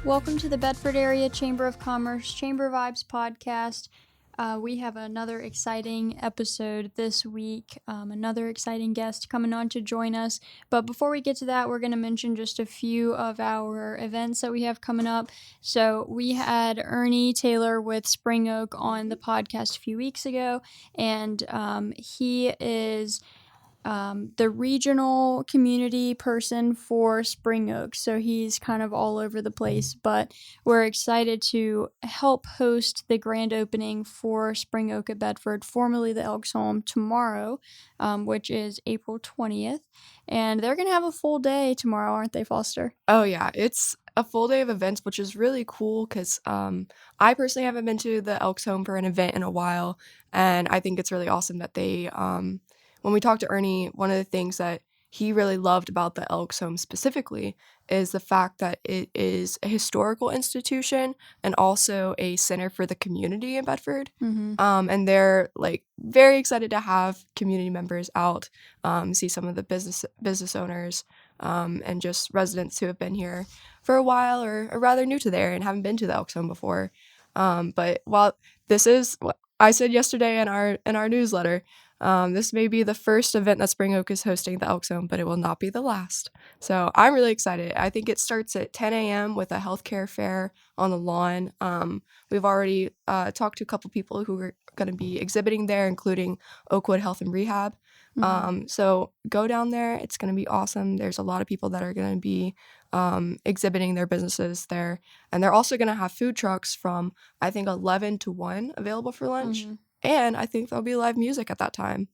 Welcome to the Bedford Area Chamber of Commerce Chamber Vibes podcast. We have another exciting episode this week, another exciting guest coming on to join us. But before we get to that, we're going to mention just a few of our events that we have coming up. So we had Ernie Taylor with Spring Oak on the podcast a few weeks ago, and he is the regional community person for Spring Oak. So he's kind of all over the place, but we're excited to help host the grand opening for Spring Oak at Bedford, formerly the Elks Home, tomorrow, which is April 20th. And they're going to have a full day tomorrow, aren't they, Foster? Oh, yeah. It's a full day of events, which is really cool because I personally haven't been to the Elks Home for an event in a while. And I think it's really awesome that they, when we talked to Ernie, one of the things that he really loved about the Elks Home specifically is the fact that it is a historical institution and also a center for the community in Bedford. Mm-hmm. And they're like very excited to have community members out, see some of the business owners, and just residents who have been here for a while or are rather new to there and haven't been to the Elks Home before. But while this is what I said yesterday in our newsletter, this may be the first event that Spring Oak is hosting at the Elks Home, but it will not be the last. So I'm really excited. I think it starts at 10 a.m. with a healthcare fair on the lawn. We've already talked to a couple people who are going to be exhibiting there, including Oakwood Health and Rehab. So go down there. It's going to be awesome. There's a lot of people that are going to be exhibiting their businesses there. And they're also going to have food trucks from, I think, 11 to 1 available for lunch. Mm-hmm. And I think there'll be live music at that time.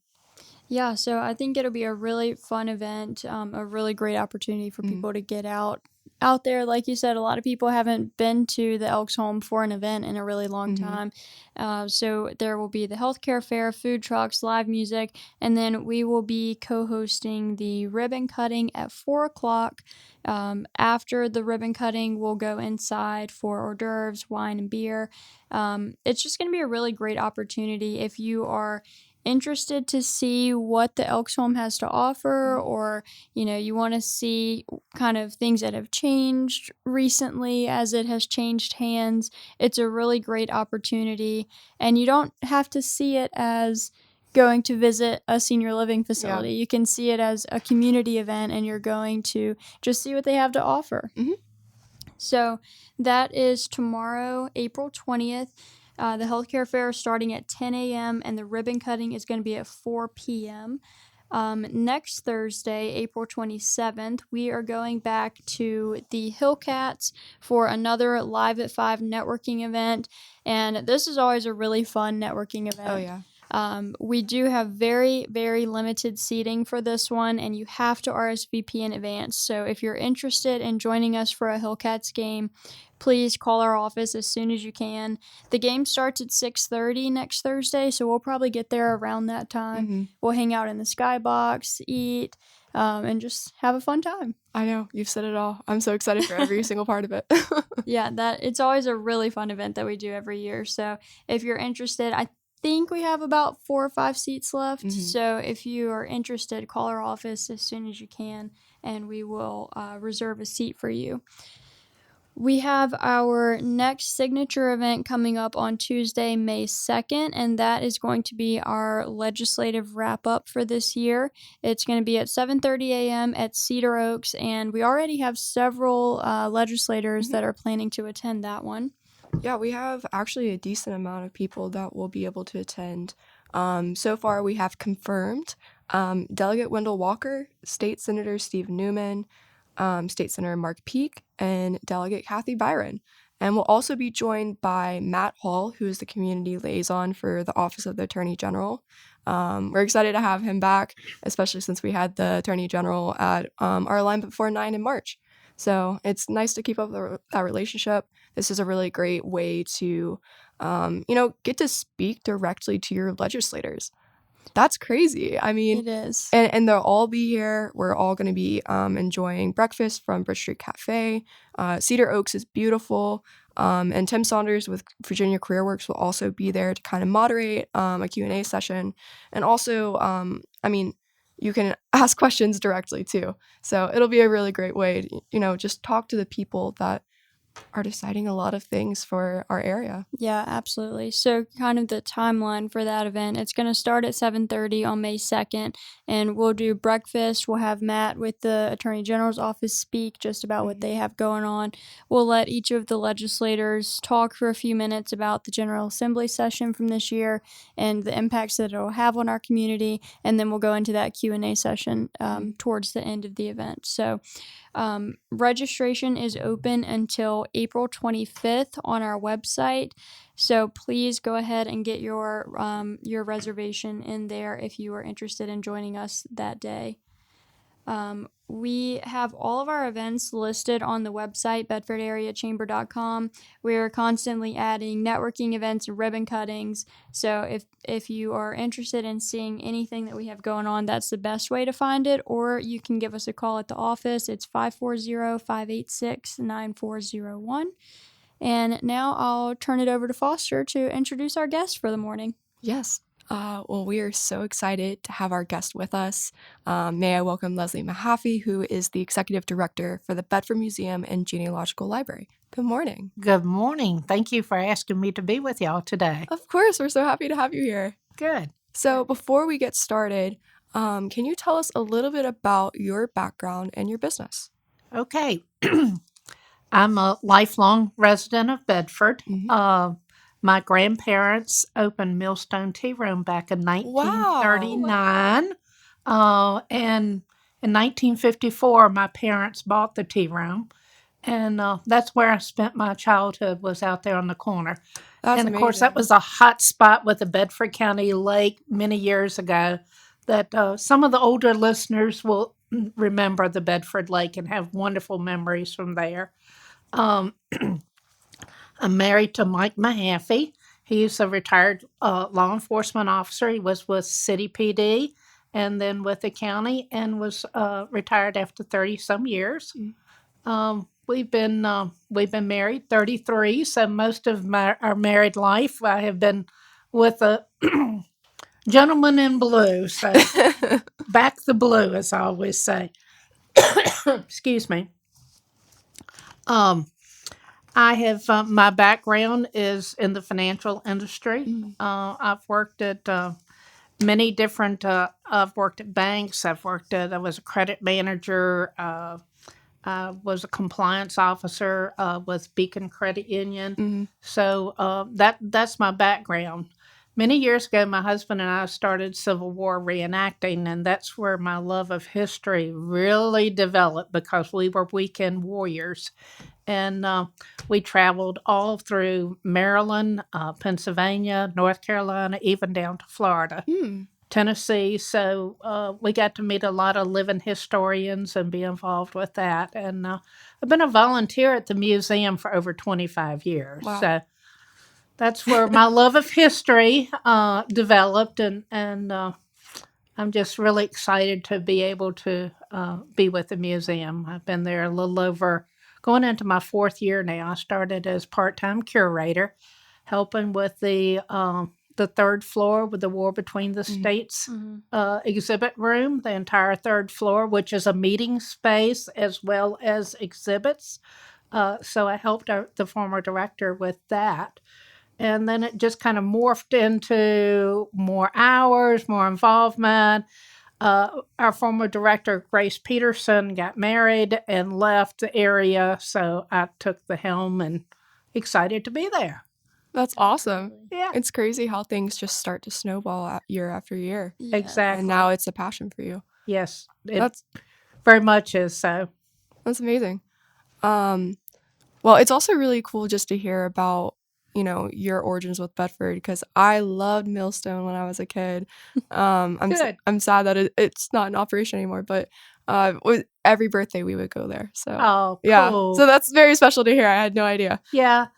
Yeah, so I think it'll be a really fun event, a really great opportunity for people to get out there. Like you said, a lot of people haven't been to the Elks Home for an event in a really long time. So there will be the healthcare fair, food trucks, live music, and then we will be co-hosting the ribbon cutting at 4 o'clock. After the ribbon cutting, we'll go inside for hors d'oeuvres, wine, and beer. It's just going to be a really great opportunity if you are interested to see what the Elks Home has to offer, or you want to see kind of things that have changed recently as it has changed hands. It's a really great opportunity, and you don't have to see it as going to visit a senior living facility. You can see it as a community event, and you're going to just see what they have to offer. So that is tomorrow, April 20th. The healthcare fair is starting at 10 a.m. and the ribbon cutting is going to be at 4 p.m. Next Thursday, April 27th, we are going back to the Hillcats for another Live at 5 networking event. And this is always a really fun networking event. Oh, yeah. We do have very, very limited seating for this one, and you have to RSVP in advance. So if you're interested in joining us for a Hillcats game, please call our office as soon as you can. The game starts at 6:30 next Thursday, so we'll probably get there around that time. We'll hang out in the skybox, eat, and just have a fun time. I know, you've said it all. I'm so excited for every single part of it. Yeah, it's always a really fun event that we do every year. So if you're interested, I think we have about 4 or 5 seats left. So if you are interested, call our office as soon as you can, and we will reserve a seat for you. We have our next signature event coming up on Tuesday, May 2nd, and that is going to be our legislative wrap-up for this year. It's going to be at 7:30 a.m. at Cedar Oaks, and we already have several legislators that are planning to attend that one. Yeah, we have actually a decent amount of people that will be able to attend. So far, we have confirmed Delegate Wendell Walker, State Senator Steve Newman, State Senator Mark Peake, and Delegate Kathy Byron. And we'll also be joined by Matt Hall, who is the community liaison for the Office of the Attorney General. We're excited to have him back, especially since we had the Attorney General at our alignment before 9 in March. So it's nice to keep up that relationship. This is a really great way to, get to speak directly to your legislators. That's crazy. I mean, it is. And they'll all be here. We're all going to be enjoying breakfast from Bridge Street Cafe. Cedar Oaks is beautiful. And Tim Saunders with Virginia CareerWorks will also be there to kind of moderate a Q&A session. And also, you can ask questions directly too. So it'll be a really great way to, just talk to the people that are deciding a lot of things for our area. Yeah, absolutely. So kind of the timeline for that event, it's going to start at 7:30 on May 2nd, and we'll do breakfast. We'll have Matt with the Attorney General's office speak just about what they have going on. We'll let each of the legislators talk for a few minutes about the General Assembly session from this year and the impacts that it'll have on our community, and then we'll go into that Q&A session towards the end of the event. So registration is open until April 25th on our website. So please go ahead and get your reservation in there if you are interested in joining us that day. We have all of our events listed on the website, bedfordareachamber.com. We are constantly adding networking events and ribbon cuttings. So if you are interested in seeing anything that we have going on, that's the best way to find it. Or you can give us a call at the office. It's 540-586-9401. And now I'll turn it over to Foster to introduce our guest for the morning. Yes. Well, we are so excited to have our guest with us. May I welcome Leslie Mahaffey, who is the Executive Director for the Bedford Museum and Genealogical Library. Good morning. Good morning. Thank you for asking me to be with y'all today. Of course, we're so happy to have you here. Good. So before we get started, can you tell us a little bit about your background and your business? Okay. I'm a lifelong resident of Bedford. My grandparents opened Millstone Tea Room back in 1939. Wow. And in 1954, my parents bought the tea room. And that's where I spent my childhood, was out there on the corner. That's and, of amazing. course, that was a hot spot with the Bedford County Lake many years ago that some of the older listeners will remember the Bedford Lake and have wonderful memories from there. I'm married to Mike Mahaffey. He's a retired law enforcement officer. He was with City PD and then with the county and was retired after 30-some years. We've been married 33, so most of our married life I have been with a gentleman in blue. So back the blue, as I always say. Excuse me. I have my background is in the financial industry. I've worked at many different. I've worked at banks. I was a credit manager. I was a compliance officer with Beacon Credit Union. So that's my background. Many years ago, my husband and I started Civil War reenacting, and that's where my love of history really developed because we were weekend warriors. And we traveled all through Maryland, Pennsylvania, North Carolina, even down to Florida, Tennessee. So we got to meet a lot of living historians and be involved with that. And I've been a volunteer at the museum for over 25 years. Wow. So that's where my love of history developed. And I'm just really excited to be able to be with the museum. I've been there a little over going into my 4th year now. I started as part-time curator, helping with the 3rd floor with the War Between the States exhibit room, the entire 3rd floor, which is a meeting space as well as exhibits. So I helped the former director with that. And then it just kind of morphed into more hours, more involvement. Our former director, Grace Peterson, got married and left the area, so I took the helm and excited to be there. That's awesome. Yeah. It's crazy how things just start to snowball year after year. Yeah. Exactly. And now it's a passion for you. Yes, it That's very much is so. That's amazing. Well, it's also really cool just to hear about, your origins with Bedford, because I loved Millstone when I was a kid. Good. I'm sad that it's not in operation anymore, but with every birthday we would go there. So Oh, cool. yeah, so that's very special to hear. I had no idea. Yeah.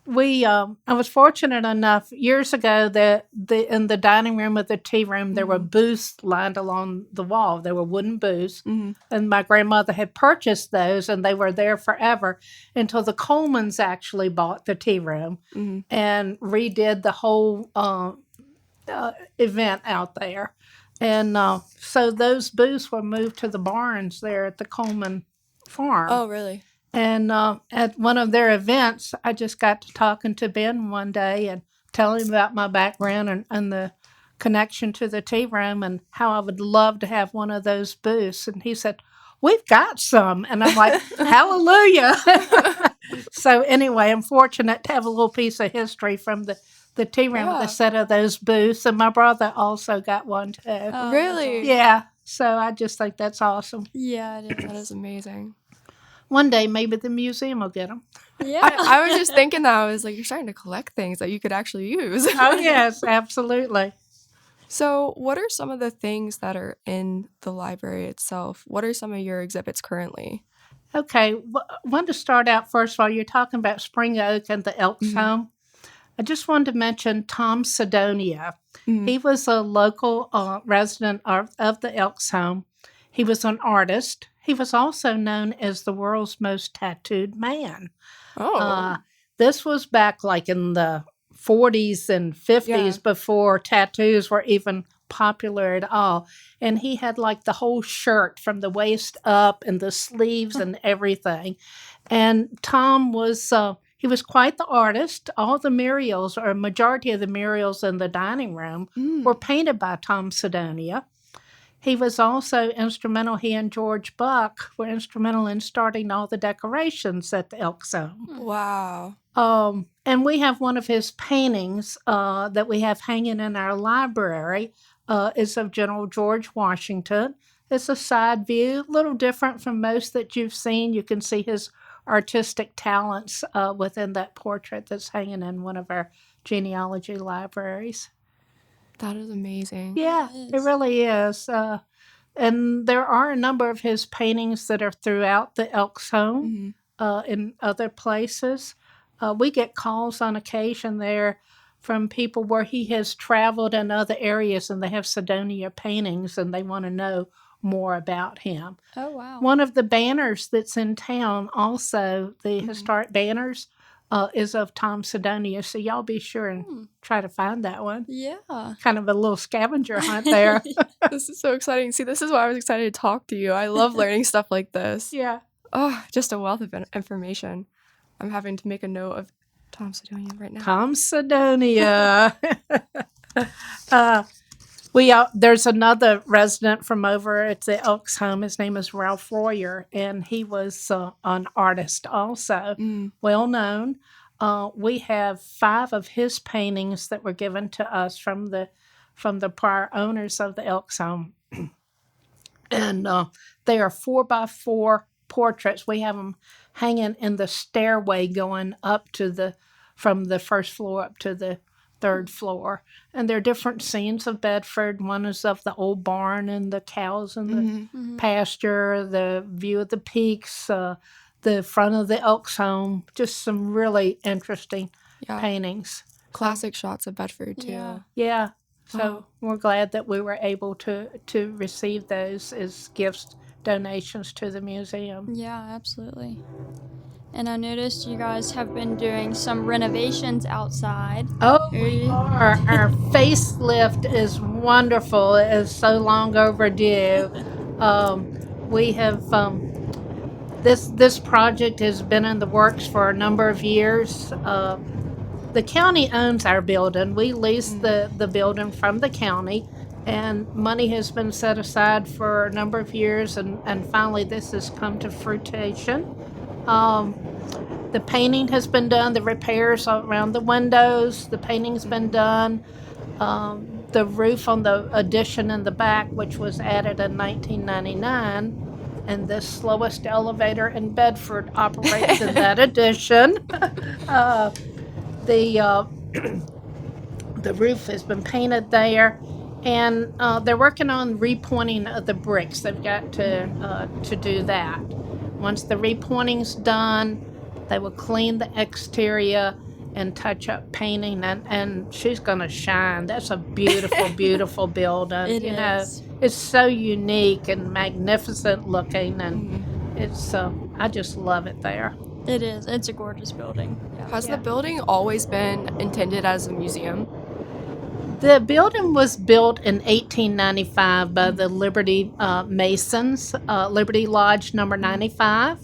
I was fortunate enough years ago that in the dining room of the tea room there were booths lined along the wall. They were wooden booths, and my grandmother had purchased those, and they were there forever until the Colemans actually bought the tea room and redid the whole event out there. And so those booths were moved to the barns there at the Coleman farm. Oh, really? And at one of their events, I just got to talking to Ben one day and telling him about my background and the connection to the tea room and how I would love to have one of those booths. And he said, "We've got some." And I'm like, "Hallelujah." So anyway, I'm fortunate to have a little piece of history from the tea room with a set of those booths. And my brother also got one too. Oh, Really? that's Yeah. So I just think that's awesome. Yeah, it That is. is amazing. One day, maybe the museum will get them. Yeah. I was just thinking that. I was like, you're starting to collect things that you could actually use. Oh, yes, absolutely. So, what are some of the things that are in the library itself? What are some of your exhibits currently? Okay, want to start out first of all, you're talking about Spring Oak and the Elks Home. I just wanted to mention Tom Sidonia. He was a local resident of the Elks Home. He was an artist. He was also known as the world's most tattooed man. Oh. This was back like in the 40s and 50s before tattoos were even popular at all. And he had like the whole shirt from the waist up and the sleeves and everything. And Tom was he was quite the artist. All the murals, or a majority of the murals in the dining room, were painted by Tom Sidonia. He was also instrumental, he and George Buck were instrumental in starting all the decorations at the Elks Home. Wow. And we have one of his paintings that we have hanging in our library is of General George Washington. It's a side view, a little different from most that you've seen. You can see his artistic talents within that portrait that's hanging in one of our genealogy libraries. That is amazing. Yeah, it really is. And there are a number of his paintings that are throughout the Elks Home in other places. We get calls on occasion there from people where he has traveled in other areas and they have Sidonia paintings and they want to know more about him. Oh, wow. One of the banners that's in town also, the historic banners, is of Tom Sidonia. So y'all be sure and try to find that one. Yeah. Kind of a little scavenger hunt there. This is so exciting. See, this is why I was excited to talk to you. I love learning stuff like this. Yeah. Oh, just a wealth of information. I'm having to make a note of Tom Sidonia right now. Tom Sidonia. There's another resident from over at the Elks Home. His name is Ralph Royer, and he was an artist also, well known. We have 5 of his paintings that were given to us from the prior owners of the Elks Home, and they are 4x4 portraits. We have them hanging in the stairway going up to from the first floor up to the 3rd floor. And there are different scenes of Bedford. One is of the old barn and the cows in the pasture, the view of the peaks, the front of the Elks Home. Just some really interesting paintings. Classic shots of Bedford, too. Yeah. Yeah. So we're glad that we were able to receive those as gifts, donations to the museum. Yeah, absolutely. And I noticed you guys have been doing some renovations outside. Oh, we are. Our facelift is wonderful. It is so long overdue. We have this project has been in the works for a number of years. The county owns our building. We lease the building from the county, and money has been set aside for a number of years, and finally this has come to fruition. The painting has been done, the repairs around the windows, the painting's been done. The roof on the addition in the back, which was added in 1999, and the slowest elevator in Bedford operates in that addition. The roof has been painted there, and they're working on repointing of the bricks. They've got to do that. Once the repointing's done, they will clean the exterior and touch up painting, and she's gonna shine. That's a beautiful, beautiful building. It is. It's so unique and magnificent looking, and it's I just love it there. It is. It's a gorgeous building. Yeah. Has the building always been intended as a museum? The building was built in 1895 by the Liberty Masons, Liberty Lodge number 95.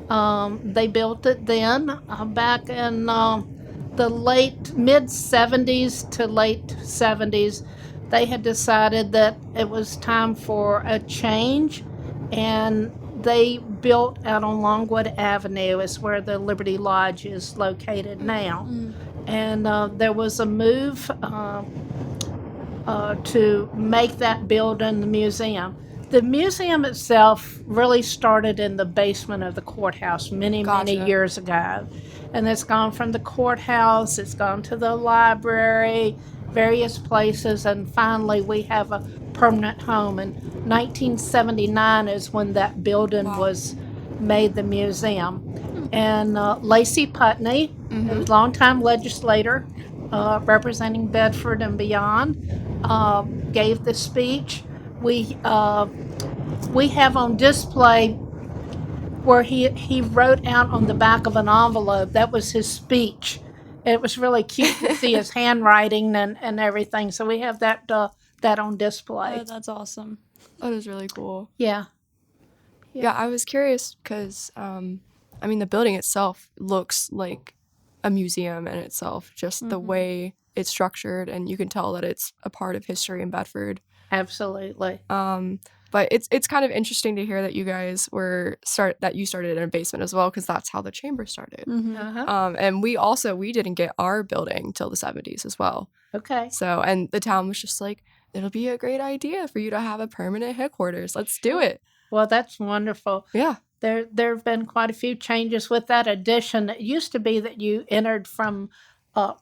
They built it then, back in the late mid 70s to late 70s. They had decided that it was time for a change, and they built out on Longwood Avenue, is where the Liberty Lodge is located now. And there was a move to make that building the museum. The museum itself really started in the basement of the courthouse many years ago. And it's gone from the courthouse, it's gone to the library, various places, and finally we have a permanent home. And 1979 is when that building was made the museum. And Lacey Putney, a longtime legislator representing Bedford and beyond, gave the speech. We have on display where he wrote out on the back of an envelope. That was his speech. It was really cute to see his handwriting and everything. So we have that on display. Oh, that's awesome. That is really cool. Yeah. Yeah, I was curious because, the building itself looks like a museum in itself, just the way it's structured, and you can tell that it's a part of history in Bedford. Absolutely. But it's kind of interesting to hear that you guys you started in a basement as well, because that's how the chamber started. And we didn't get our building till the 70s as well. Okay. So, and the town was just like, it'll be a great idea for you to have a permanent headquarters. Let's do it. Well, that's wonderful. Yeah. There have been quite a few changes with that addition. It used to be that you entered from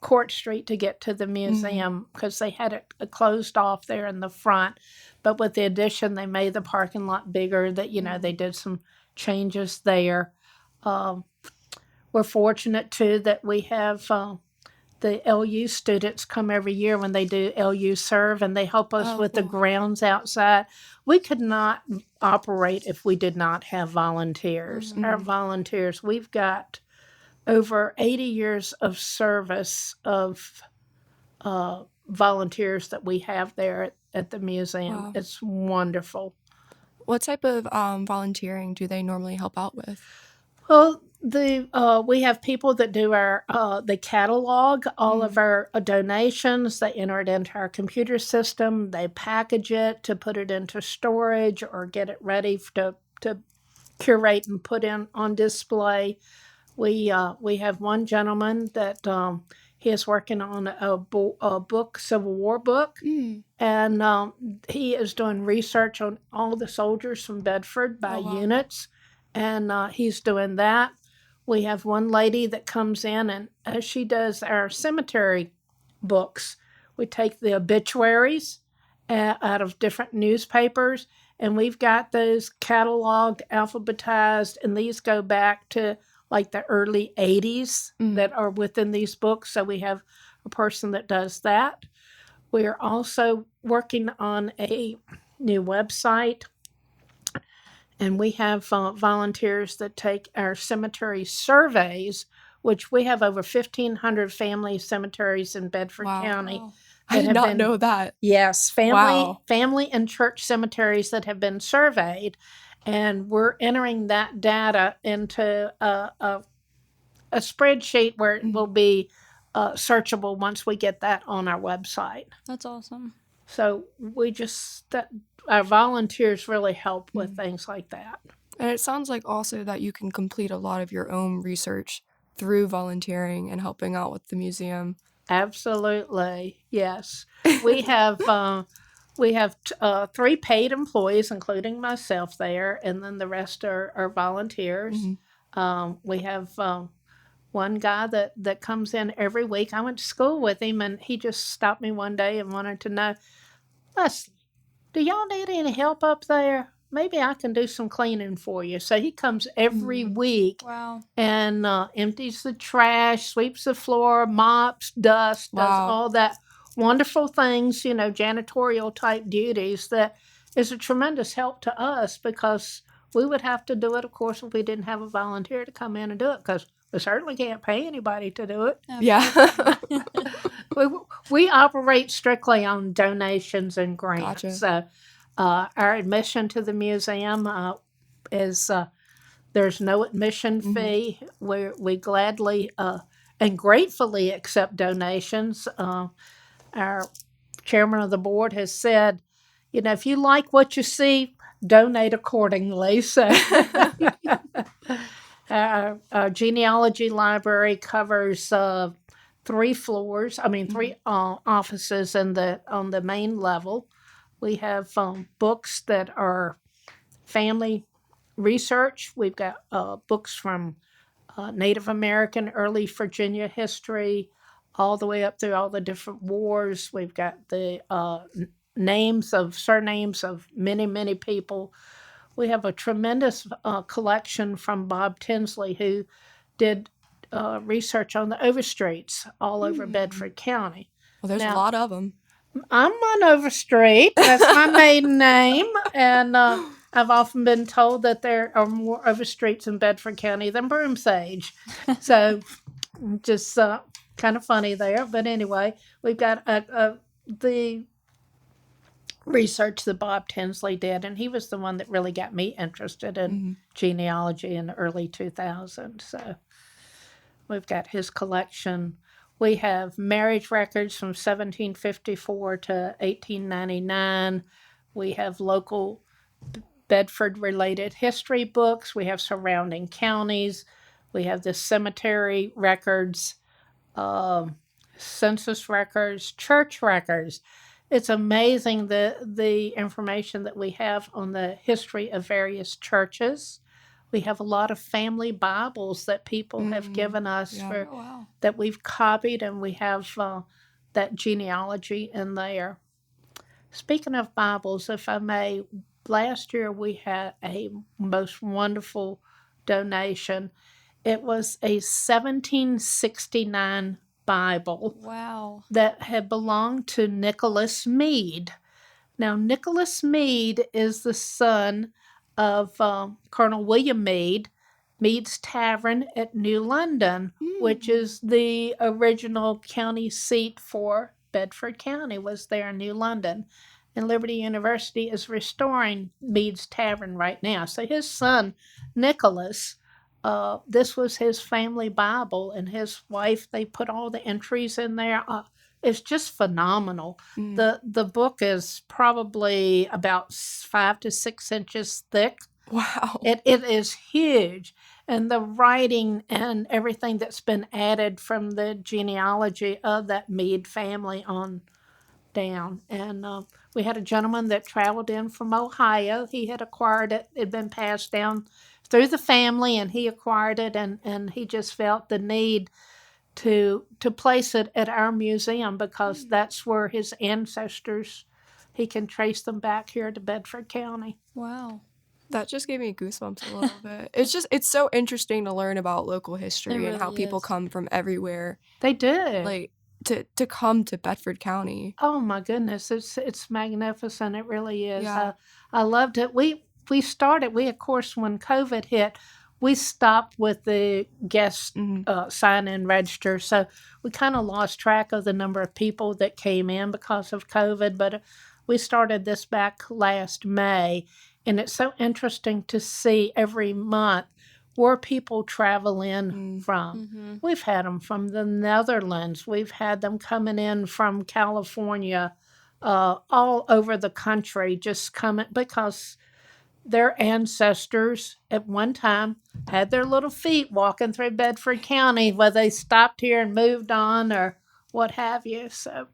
Court Street to get to the museum, because they had it closed off there in the front. But with the addition, they made the parking lot bigger. That they did some changes there. We're fortunate too that we have the LU students come every year when they do LU Serve, and they help us with the grounds outside. We could not operate if we did not have volunteers. Our volunteers, we've got over 80 years of service of volunteers that we have there at the museum. Wow. It's wonderful. What type of volunteering do they normally help out with? Well, we have people that do our they catalog all of our donations. They enter it into our computer system. They package it to put it into storage or get it ready to curate and put in on display. We have one gentleman that he is working on a book, Civil War book, and he is doing research on all the soldiers from Bedford by units, and he's doing that. We have one lady that comes in, and she does our cemetery books. We take the obituaries out of different newspapers, and we've got those cataloged, alphabetized, and these go back to like the early 80s that are within these books. So we have a person that does that. We're also working on a new website, and we have volunteers that take our cemetery surveys, which we have over 1,500 family cemeteries in Bedford County. Wow. I did not know that. Yes, family and church cemeteries that have been surveyed, and we're entering that data into a spreadsheet where it will be searchable once we get that on our website. That's awesome. So our volunteers really help with things like that. And it sounds like also that you can complete a lot of your own research through volunteering and helping out with the museum. Absolutely, yes. We have 3 paid employees, including myself there, and then the rest are volunteers. We have one guy that comes in every week. I went to school with him, and he just stopped me one day and wanted to know, Leslie, do y'all need any help up there? Maybe I can do some cleaning for you. So he comes every week and empties the trash, sweeps the floor, mops, does all that wonderful things, janitorial type duties that is a tremendous help to us, because we would have to do it, of course, if we didn't have a volunteer to come in and do it, because we certainly can't pay anybody to do it. Yeah. we operate strictly on donations and grants. Gotcha. So our admission to the museum is the There's no admission fee. We gladly and gratefully accept donations. Our chairman of the board has said, if you like what you see, donate accordingly. So our genealogy library covers 3 floors. I mean, 3 offices on the main level. We have books that are family research. We've got books from Native American, early Virginia history, all the way up through all the different wars. We've got the surnames of many, many people. We have a tremendous collection from Bob Tinsley, who did research on the Overstreets all over Bedford County. Well, there's a lot of them. I'm on Overstreet. That's my maiden name. And I've often been told that there are more Overstreets in Bedford County than Broomsage. So just kind of funny there. But anyway, we've got the research that Bob Tinsley did, and he was the one that really got me interested in genealogy in the early 2000s. So we've got his collection. We have marriage records from 1754 to 1899. We have local Bedford-related history books. We have surrounding counties. We have the cemetery records, census records, church records. It's amazing the information that we have on the history of various churches. We have a lot of family Bibles that people have given us that we've copied, and we have that genealogy in there. Speaking of Bibles, if I may, last year we had a most wonderful donation. It was a 1769 Bible. Wow. That had belonged to Nicholas Meade. Now, Nicholas Meade is the son of Colonel William Meade, Meade's Tavern at New London, which is the original county seat for Bedford County, was there in New London. And Liberty University is restoring Meade's Tavern right now. So his son, Nicholas, this was his family Bible, and his wife, they put all the entries in there. It's just phenomenal. The book is probably about 5 to 6 inches thick. Wow. It is huge. And the writing and everything that's been added from the genealogy of that Meade family on down. And we had a gentleman that traveled in from Ohio. He had acquired it. It had been passed down through the family, and he acquired it, and he just felt the need to place it at our museum because that's where his ancestors, he can trace them back here to Bedford County. Wow. That just gave me goosebumps a little bit. It's so interesting to learn about local history and how people come from everywhere. They do. Like, to come to Bedford County. Oh my goodness, it's magnificent. It really is. Yeah. I loved it. We started. Of course, when COVID hit, we stopped with the guest sign-in register. So we kind of lost track of the number of people that came in because of COVID. But we started this back last May, and it's so interesting to see every month where people travel in from. We've had them from the Netherlands. We've had them coming in from California, all over the country, just coming because their ancestors at one time had their little feet walking through Bedford County, whether they stopped here and moved on or what have you. So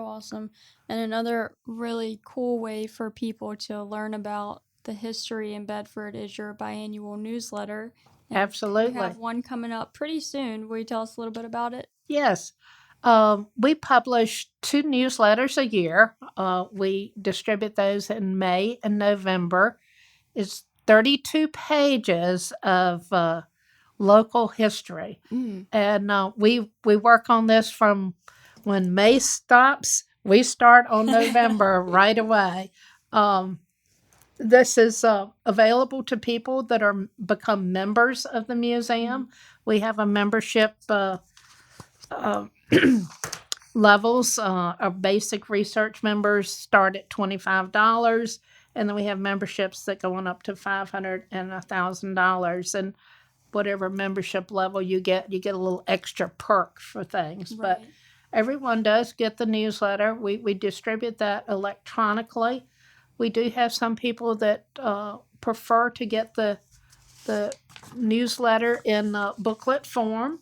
awesome. And another really cool way for people to learn about the history in Bedford is your biannual newsletter. And Absolutely. you have one coming up pretty soon. Will you tell us a little bit about it? Yes. We publish 2 newsletters a year. We distribute those in May and November. It's 32 pages of local history. And we work on this from when May stops. We start on November right away. This is available to people that are become members of the museum. We have a membership levels. Our basic research members start at $25, And then we have memberships that go on up to $500 and $1,000. And whatever membership level you get a little extra perk for things. But Right. everyone does get the newsletter. We distribute that electronically. We do have some people that prefer to get the newsletter in booklet form.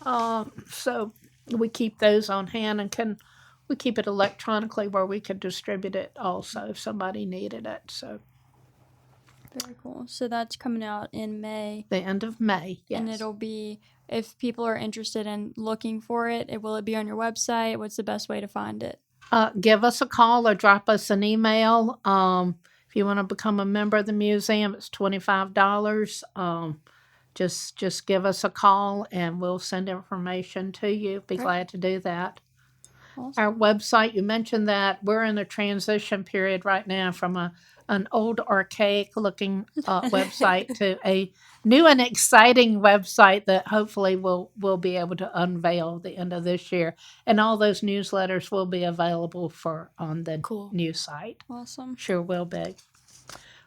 So we keep those on hand, and we keep it electronically where we could distribute it also if somebody needed it. So Very cool. So that's coming out in May. the end of May, yes. And it'll be, if people are interested in looking for it, will it be on your website? What's the best way to find it? Give us a call or drop us an email. If you want to become a member of the museum, it's $25. Just give us a call and we'll send information to you. Be glad to do that. Awesome. Our website, you mentioned that we're in a transition period right now from an old archaic looking website to a new and exciting website that hopefully we'll be able to unveil at the end of this year. And all those newsletters will be available on the new site. Awesome. Sure will be.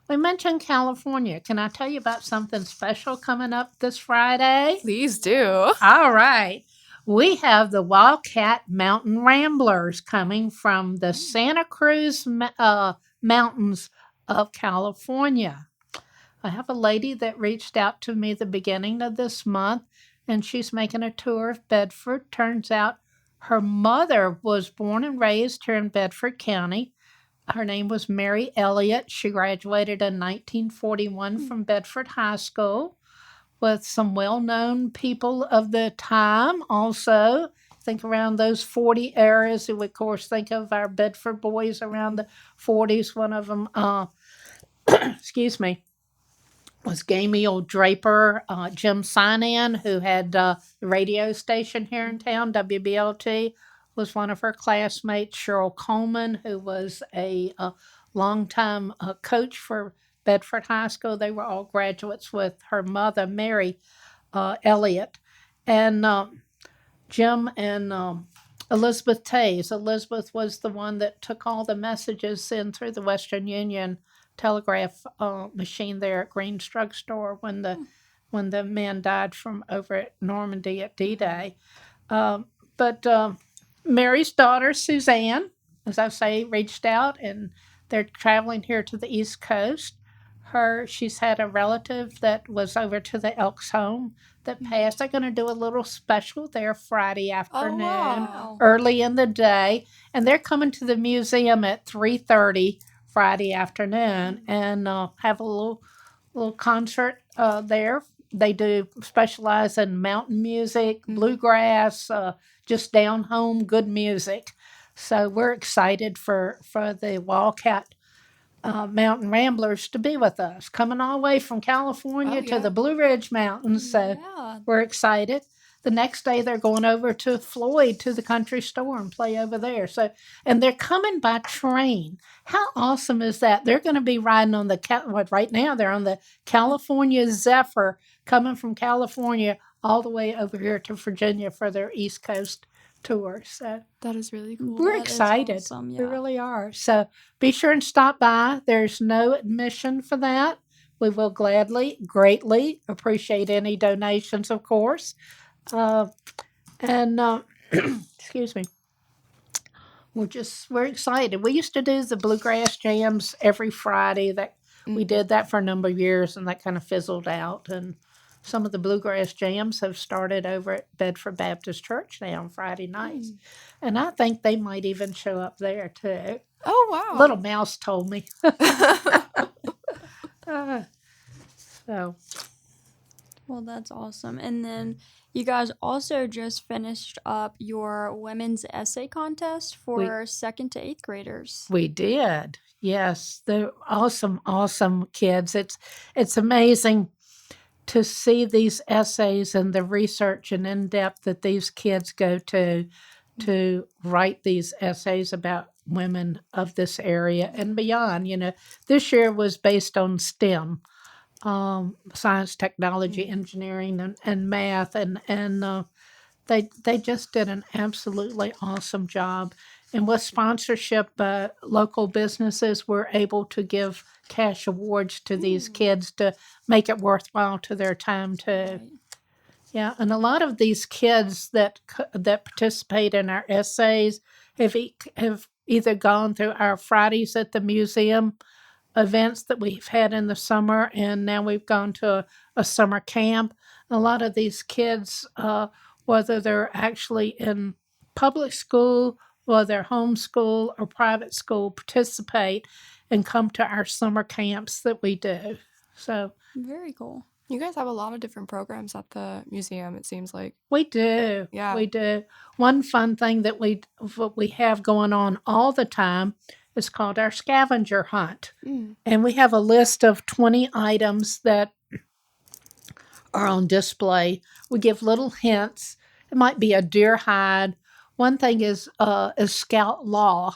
We mentioned California. Can I tell you about something special coming up this Friday? Please do. All right. We have the Wildcat Mountain Ramblers coming from the Santa Cruz Mountains of California. I have a lady that reached out to me the beginning of this month, and she's making a tour of Bedford. Turns out her mother was born and raised here in Bedford County. Her name was Mary Elliott. She graduated in 1941 from Bedford High School with some well-known people of the time also. Think around those 40 eras. We, of course, think of our Bedford boys around the 40s. One of them, excuse me, was Gamaliel Draper, Jim Sinan, who had the radio station here in town, WBLT, was one of her classmates. Cheryl Coleman, who was a longtime coach for Bedford High School. They were all graduates with her mother, Mary Elliott. And Jim and Elizabeth Tays. Elizabeth was the one that took all the messages in through the Western Union telegraph machine there at Green's Drug Store when the man died from over at Normandy at D-Day. But Mary's daughter, Suzanne, as I say, reached out, and they're traveling here to the East Coast. She's had a relative that was over to the Elks home that passed. They're going to do a little special there Friday afternoon, early in the day, and they're coming to the museum at 3:30 Friday afternoon and have a little concert there. They do specialize in mountain music, bluegrass, just down home good music. So we're excited for the Wildcat Mountain Ramblers to be with us, coming all the way from California to the Blue Ridge Mountains. So we're excited. The next day they're going over to Floyd to the country store and play over there. So, and they're coming by train. How awesome is that? They're going to be riding on right now they're on the California Zephyr, coming from California all the way over here to Virginia for their East Coast tour. So that is really cool. We're excited. Awesome, yeah. We really are. So be sure and stop by. There's no admission for that. We will greatly appreciate any donations, of course. Excuse me. We're excited. We used to do the bluegrass jams every Friday. We did that for a number of years, and that kind of fizzled out. And some of the bluegrass jams have started over at Bedford Baptist Church now on Friday nights. And I think they might even show up there, too. Oh, wow. Little Mouse told me. Well, that's awesome. And then you guys also just finished up your women's essay contest for 2nd to 8th graders. We did. Yes. They're awesome kids. It's amazing to see these essays and the research and in-depth that these kids go to write these essays about women of this area and beyond. You know, this year was based on STEM, science, technology, engineering, and math, and they just did an absolutely awesome job. And with sponsorship, local businesses were able to give cash awards to these kids to make it worthwhile to their time too. Right. Yeah, and a lot of these kids that participate in our essays have either gone through our Fridays at the museum events that we've had in the summer, and now we've gone to a summer camp. A lot of these kids, whether they're actually in public school or they're homeschool or private school, participate and come to our summer camps that we do. So Very cool. You guys have a lot of different programs at the museum, it seems like. we do. Yeah. We do. One fun thing that we have going on all the time is called our scavenger hunt. And we have a list of 20 items that are on display. We give little hints. It might be a deer hide. One thing is Scout Law.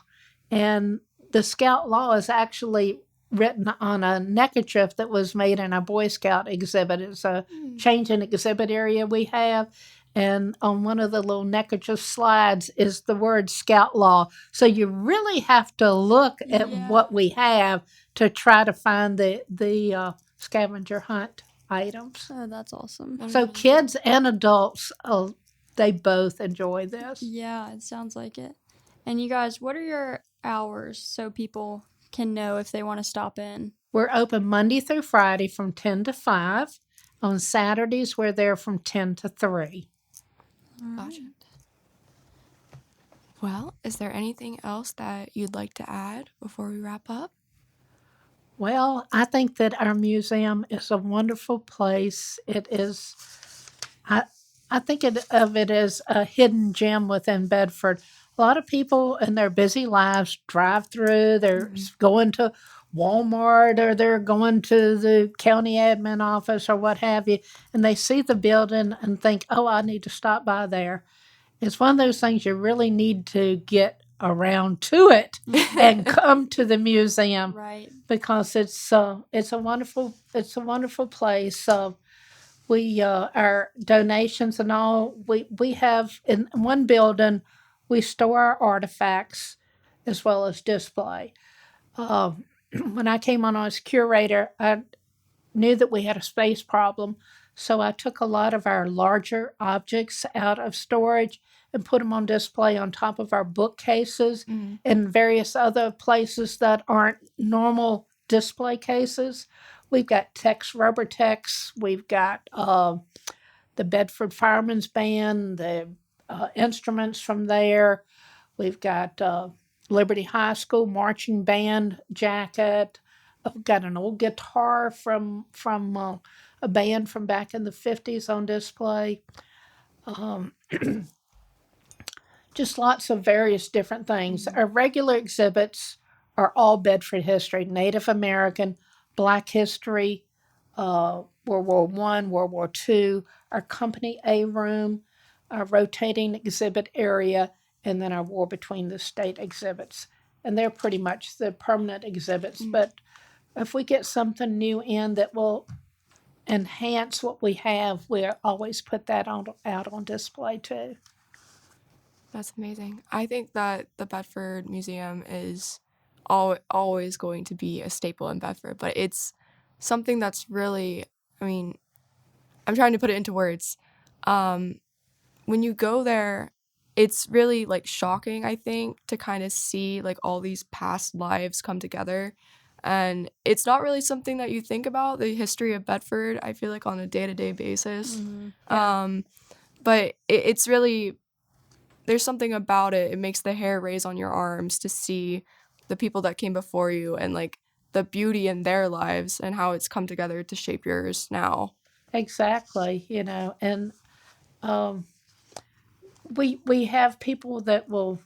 And the Scout Law is actually written on a neckerchief that was made in a Boy Scout exhibit. It's a change in exhibit area we have. And on one of the little neckerchief slides is the word Scout Law. So you really have to look at what we have to try to find the scavenger hunt items. Oh, that's awesome. So kids and adults, they both enjoy this. Yeah, it sounds like it. And you guys, what are your hours so people can know if they want to stop in? We're open Monday through Friday from 10 to 5. On Saturdays, we're there from 10 to 3. Gotcha. Well, is there anything else that you'd like to add before we wrap up? Well, I think that our museum is a wonderful place. It is, I think of it as a hidden gem within Bedford. A lot of people in their busy lives drive through, they're going to Walmart or they're going to the county admin office or what have you, and they see the building and think, oh, I need to stop by there. It's one of those things you really need to get around to it and come to the museum, Right. because it's a wonderful place. We our donations and all, we have in one building, we store our artifacts as well as display. When I came on as curator, I knew that we had a space problem, so I took a lot of our larger objects out of storage and put them on display on top of our bookcases and various other places that aren't normal display cases. We've got rubber techs, we've got the Bedford Firemen's Band, the instruments from there. We've got Liberty High School marching band jacket. I've got an old guitar from a band from back in the 50s on display. Just lots of various different things. Our regular exhibits are all Bedford history, Native American, Black history, World War I, World War II, our Company A room, our rotating exhibit area, and then our War Between the State exhibits. And they're pretty much the permanent exhibits. But if we get something new in that will enhance what we have, we'll always put that out on display too. That's amazing. I think that the Bedford Museum is always going to be a staple in Bedford, but it's something that's really, I'm trying to put it into words. When you go there, it's really like shocking, I think, to kind of see like all these past lives come together. And it's not really something that you think about, the history of Bedford, I feel like, on a day-to-day basis. But it's really, there's something about it. It makes the hair raise on your arms to see the people that came before you and like the beauty in their lives and how it's come together to shape yours now. Exactly, and we have people that will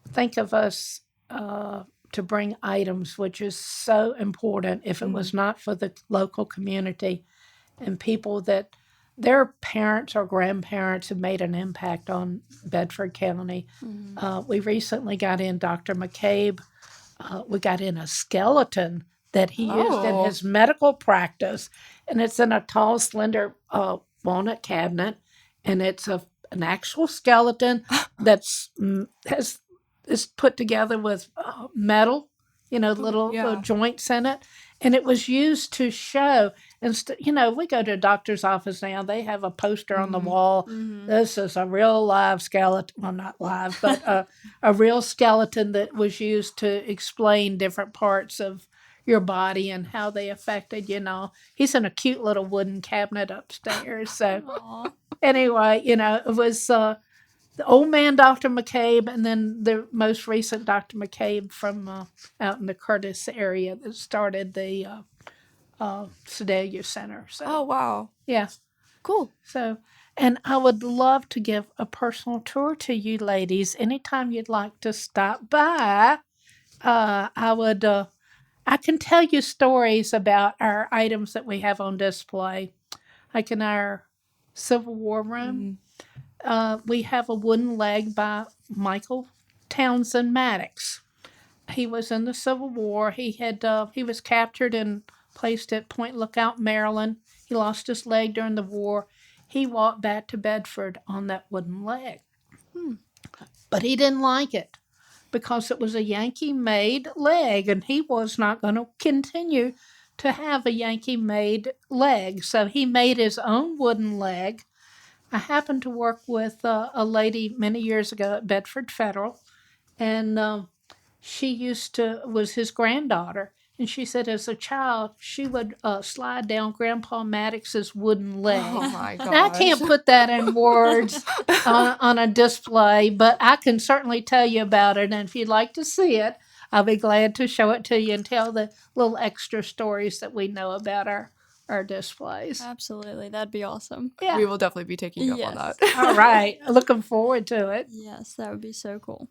think of us to bring items, which is so important if it was not for the local community and people that their parents or grandparents have made an impact on Bedford County. We recently got in Dr. McCabe. We got in a skeleton that he used in his medical practice, and it's in a tall, slender walnut cabinet, and it's an actual skeleton that's has is put together with metal, little yeah. joints in it. And it was used to show, we go to a doctor's office now, they have a poster on the wall. This is a real live skeleton. Well, not live, but a real skeleton that was used to explain different parts of your body and how they affected, He's in a cute little wooden cabinet upstairs. So Aw. anyway, it was the old man, Dr. McCabe, and then the most recent Dr. McCabe from out in the Curtis area that started the Sedalia Center. So, Oh, wow. yeah. Cool. So, and I would love to give a personal tour to you ladies anytime you'd like to stop by. I can tell you stories about our items that we have on display, like in our Civil War room. We have a wooden leg by Michael Townsend Maddox. He was in the Civil War. He was captured and placed at Point Lookout, Maryland. He lost his leg during the war. He walked back to Bedford on that wooden leg. But he didn't like it because it was a Yankee-made leg, and he was not going to continue to have a Yankee-made leg. So he made his own wooden leg. I happened to work with a lady many years ago at Bedford Federal, and she was his granddaughter, and she said as a child she would slide down Grandpa Maddox's wooden leg. Oh my gosh. Now, I can't put that in words on a display, but I can certainly tell you about it, and if you'd like to see it, I'll be glad to show it to you and tell the little extra stories that we know about our displays. Absolutely. That'd be awesome. Yeah. We will definitely be taking you up on Yes. that. All right. Looking forward to it. Yes, that would be so cool.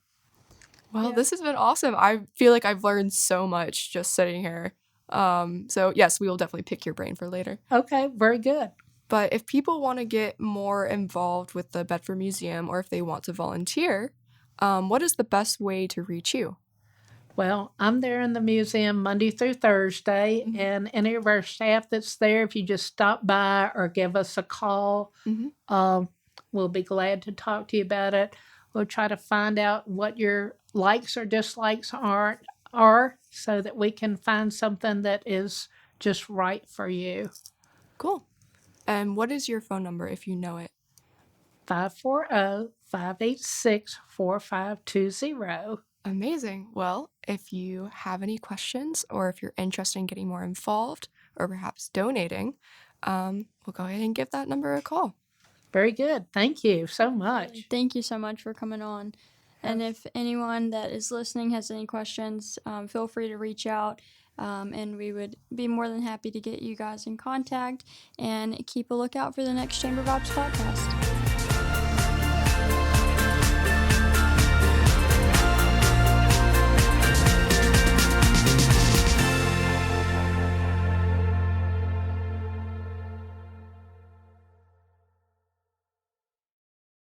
Well, Yeah. this has been awesome. I feel like I've learned so much just sitting here. So yes, we will definitely pick your brain for later. Okay, very good. But if people want to get more involved with the Bedford Museum, or if they want to volunteer, what is the best way to reach you? Well, I'm there in the museum Monday through Thursday, and any of our staff that's there, if you just stop by or give us a call, we'll be glad to talk to you about it. We'll try to find out what your likes or dislikes are so that we can find something that is just right for you. Cool. And what is your phone number if you know it? 540-586-4520. Amazing. Well, if you have any questions or if you're interested in getting more involved or perhaps donating, we'll go ahead and give that number a call. Very good. Thank you so much. Thank you so much for coming on. And if anyone that is listening has any questions, feel free to reach out. And we would be more than happy to get you guys in contact and keep a lookout for the next Chamber Vibes podcast.